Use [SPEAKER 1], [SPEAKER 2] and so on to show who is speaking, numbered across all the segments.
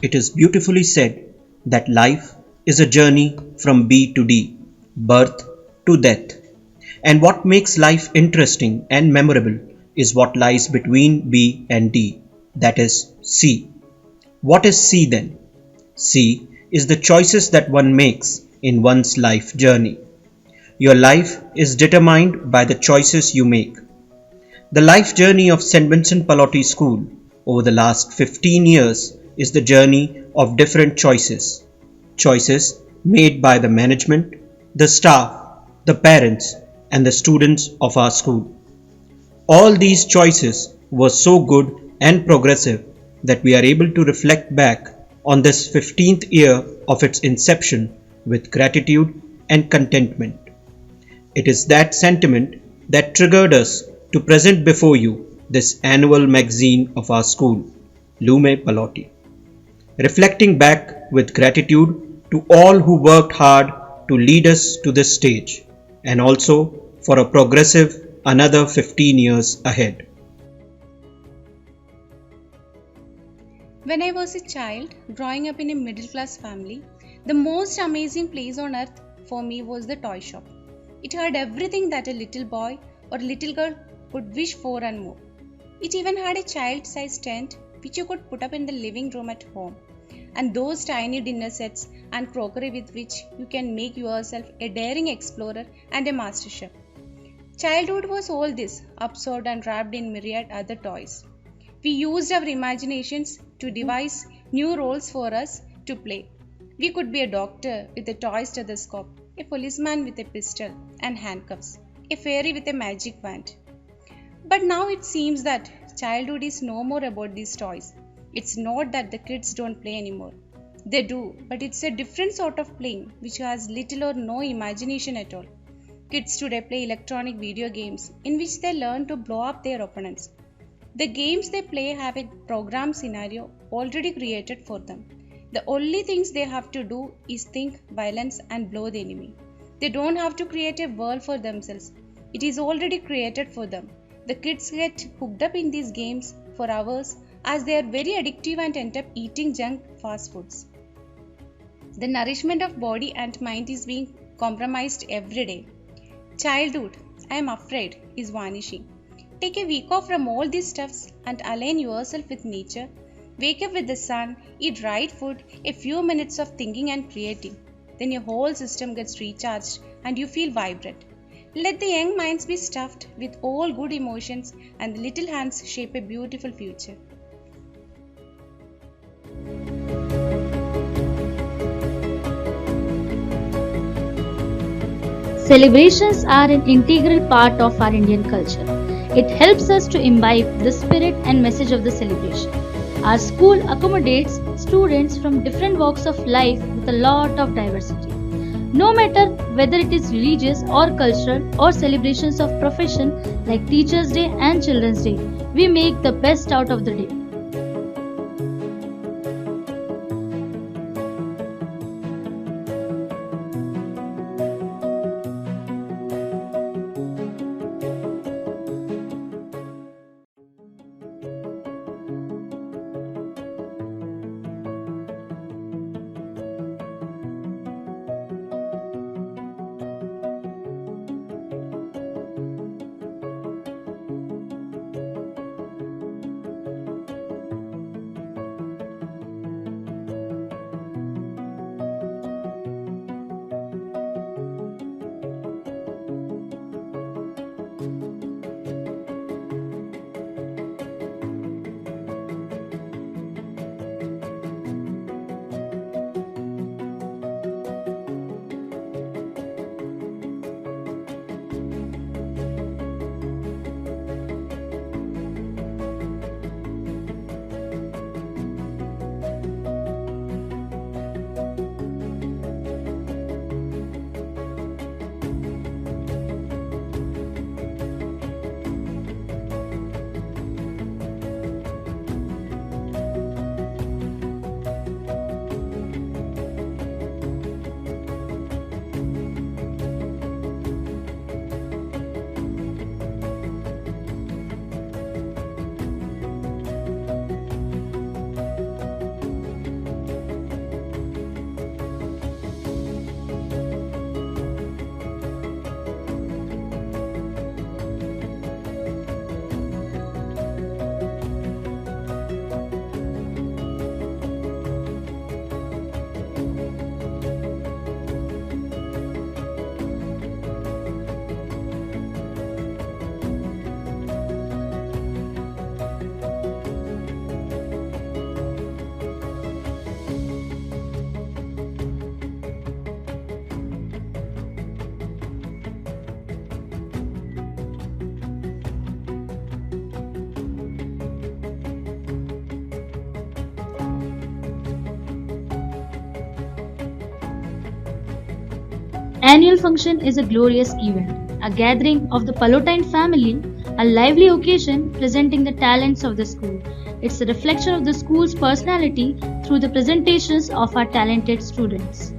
[SPEAKER 1] It is beautifully said that life is a journey from B to D, birth to death. And what makes life interesting and memorable is what lies between B and D, that is C. What is C then? C is the choices that one makes in one's life journey. Your life is determined by the choices you make. The life journey of St. Vincent Pallotti School over the last 15 years is the journey of different choices. Choices made by the management, the staff, the parents, and the students of our school. All these choices were so good and progressive that we are able to reflect back on this 15th year of its inception with gratitude and contentment. It is that sentiment that triggered us to present before you this annual magazine of our school, Lume Pallotti, reflecting back with gratitude to all who worked hard to lead us to this stage and also for a progressive another 15 years ahead.
[SPEAKER 2] When I was a child, growing up in a middle class family, the most amazing place on earth for me was the toy shop. It had everything that a little boy or little girl could wish for and more. It even had a child sized tent which you could put up in the living room at home, and those tiny dinner sets and crockery with which you can make yourself a daring explorer and a master chef. Childhood was all this, absorbed and wrapped in myriad other toys. We used our imaginations to devise new roles for us to play. We could be a doctor with a toy stethoscope, a policeman with a pistol and handcuffs, a fairy with a magic wand. But now it seems that childhood is no more about these toys. It's not that the kids don't play anymore. They do, but it's a different sort of playing which has little or no imagination at all. Kids today play electronic video games in which they learn to blow up their opponents. The games they play have a program scenario already created for them. The only things they have to do is think violence and blow the enemy. They don't have to create a world for themselves. It is already created for them. The kids get hooked up in these games for hours as they are very addictive and end up eating junk fast foods. The nourishment of body and mind is being compromised every day. Childhood, I am afraid, is vanishing. Take a week off from all these stuffs and align yourself with nature. Wake up with the sun, eat right food, a few minutes of thinking and creating. Then your whole system gets recharged and you feel vibrant. Let the young minds be stuffed with all good emotions and the little hands shape a beautiful future.
[SPEAKER 3] Celebrations are an integral part of our Indian culture. It helps us to imbibe the spirit and message of the celebration. Our school accommodates students from different walks of life with a lot of diversity. No matter whether it is religious or cultural or celebrations of profession like Teachers' Day and Children's Day, we make the best out of the day. annual function is a glorious event, a gathering of the Palotine family, a lively occasion presenting the talents of the school. It's a reflection of the school's personality through the presentations of our talented students.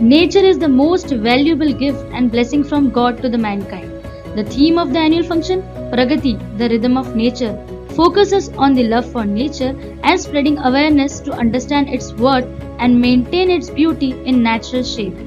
[SPEAKER 3] Nature is the most valuable gift and blessing from God to the mankind. The theme of the annual function, Pragati, the rhythm of nature, focuses on the love for nature and spreading awareness to understand its worth and maintain its beauty in natural shape.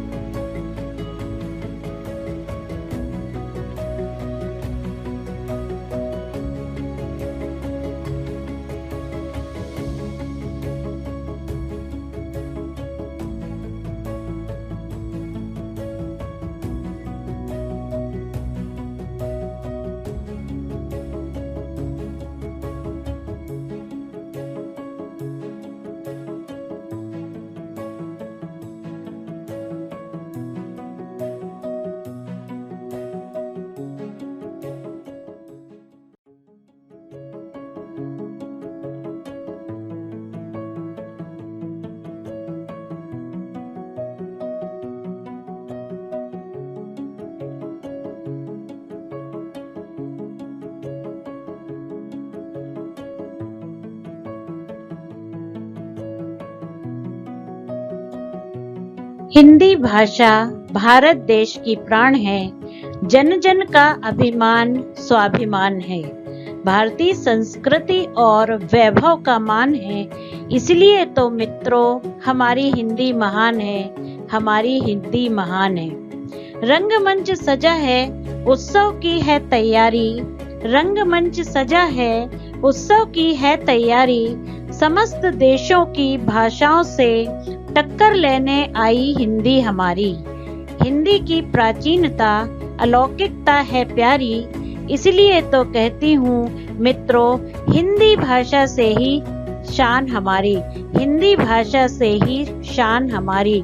[SPEAKER 4] Hindi भाषा भारत देश की प्राण है, जन जन का अभिमान स्वाभिमान है, भारतीय संस्कृति और वैभव का मान है। इसलिए तो मित्रों हमारी हिंदी महान है, हमारी हिंदी महान है। रंगमंच सजा है, उत्सव की है तैयारी, रंगमंच सजा है, उत्सव की है तैयारी। समस्त देशों की भाषाओं से टक्कर लेने आई हिंदी हमारी। हिंदी की प्राचीनता अलौकिकता है प्यारी, इसलिए तो कहती हूँ मित्रों हिंदी भाषा से ही शान हमारी, हिंदी भाषा से ही शान हमारी।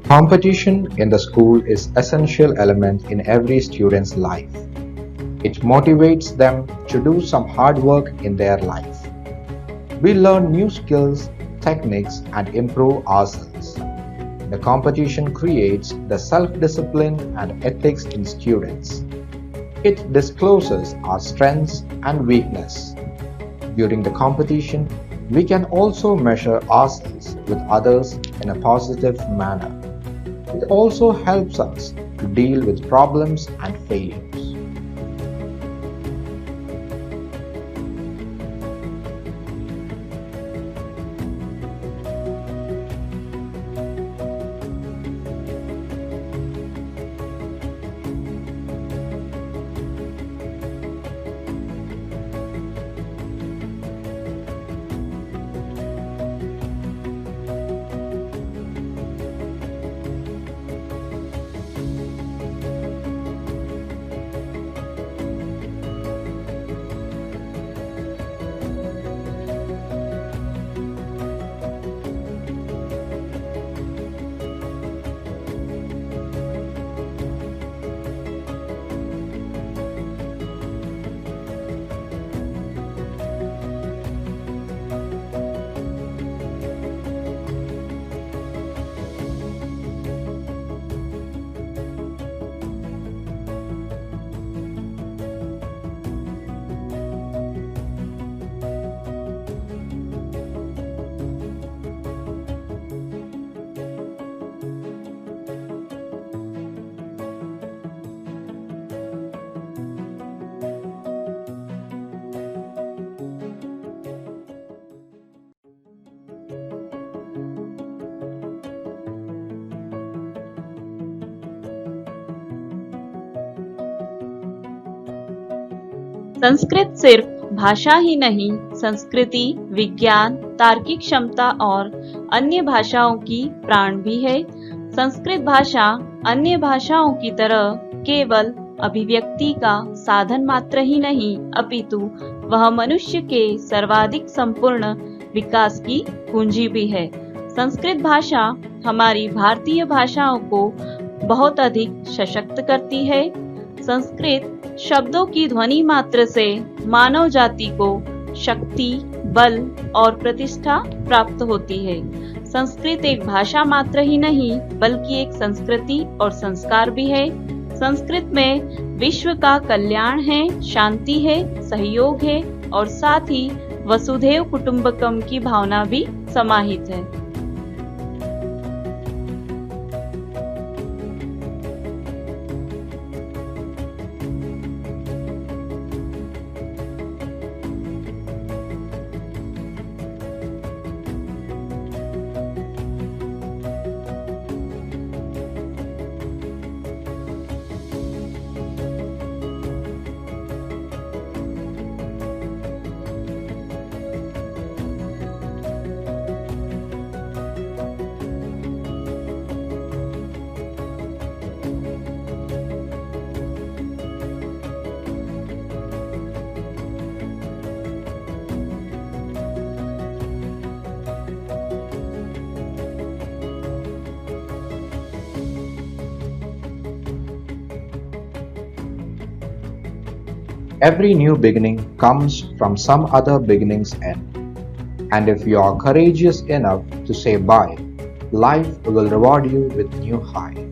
[SPEAKER 5] Competition in the school is essential element in every student's life. It motivates them to do some hard work in their life. We learn new skills, techniques and improve ourselves. The competition creates the self-discipline and ethics in students. It discloses our strengths and weakness. During the competition, we can also measure ourselves with others in a positive manner. It also helps us to deal with problems and failures.
[SPEAKER 6] Sanskrit सिर्फ भाषा ही नहीं, संस्कृति, विज्ञान, तार्किक क्षमता और अन्य भाषाओं की प्राण भी है। संस्कृत भाषा अन्य भाषाओं की तरह केवल अभिव्यक्ति का साधन मात्र ही नहीं, अपितु वह मनुष्य के सर्वाधिक संपूर्ण विकास की कुंजी भी है। संस्कृत भाषा हमारी भारतीय भाषाओं को बहुत अधिक सशक्त करती है। संस्कृत शब्दों की ध्वनि मात्र से मानव जाति को शक्ति, बल और प्रतिष्ठा प्राप्त होती है। संस्कृत एक भाषा मात्र ही नहीं, बल्कि एक संस्कृति और संस्कार भी है। संस्कृत में विश्व का कल्याण है, शांति है, सहयोग है और साथ ही वसुधैव कुटुंबकम की भावना भी समाहित है।
[SPEAKER 5] Every new beginning comes from some other beginning's end. And if you are courageous enough to say bye, life will reward you with new high.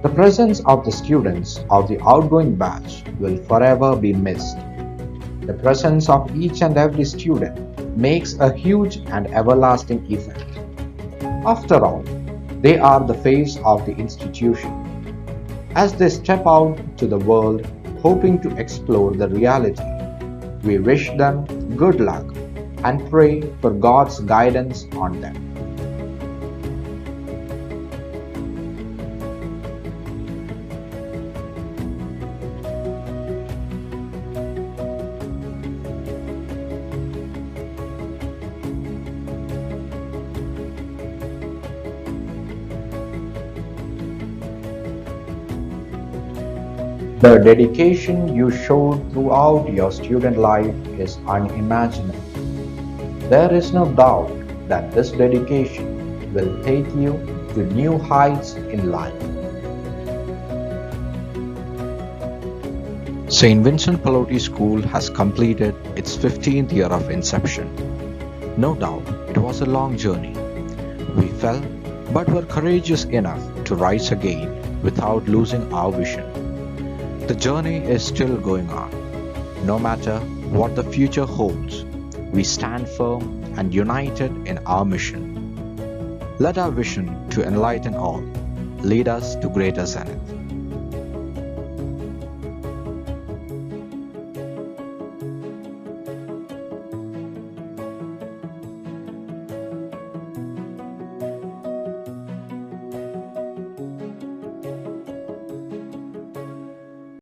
[SPEAKER 5] The presence of the students of the outgoing batch will forever be missed. The presence of each and every student makes a huge and everlasting effect. After all, they are the face of the institution. As they step out to the world hoping to explore the reality, we wish them good luck and pray for God's guidance on them. The dedication you showed throughout your student life is unimaginable. There is no doubt that this dedication will take you to new heights in life. St. Vincent Pallotti School has completed its 15th year of inception. No doubt it was a long journey. We fell but were courageous enough to rise again without losing our vision. The journey is still going on. No matter what the future holds, we stand firm and united in our mission. Let our vision to enlighten all lead us to greater zenith.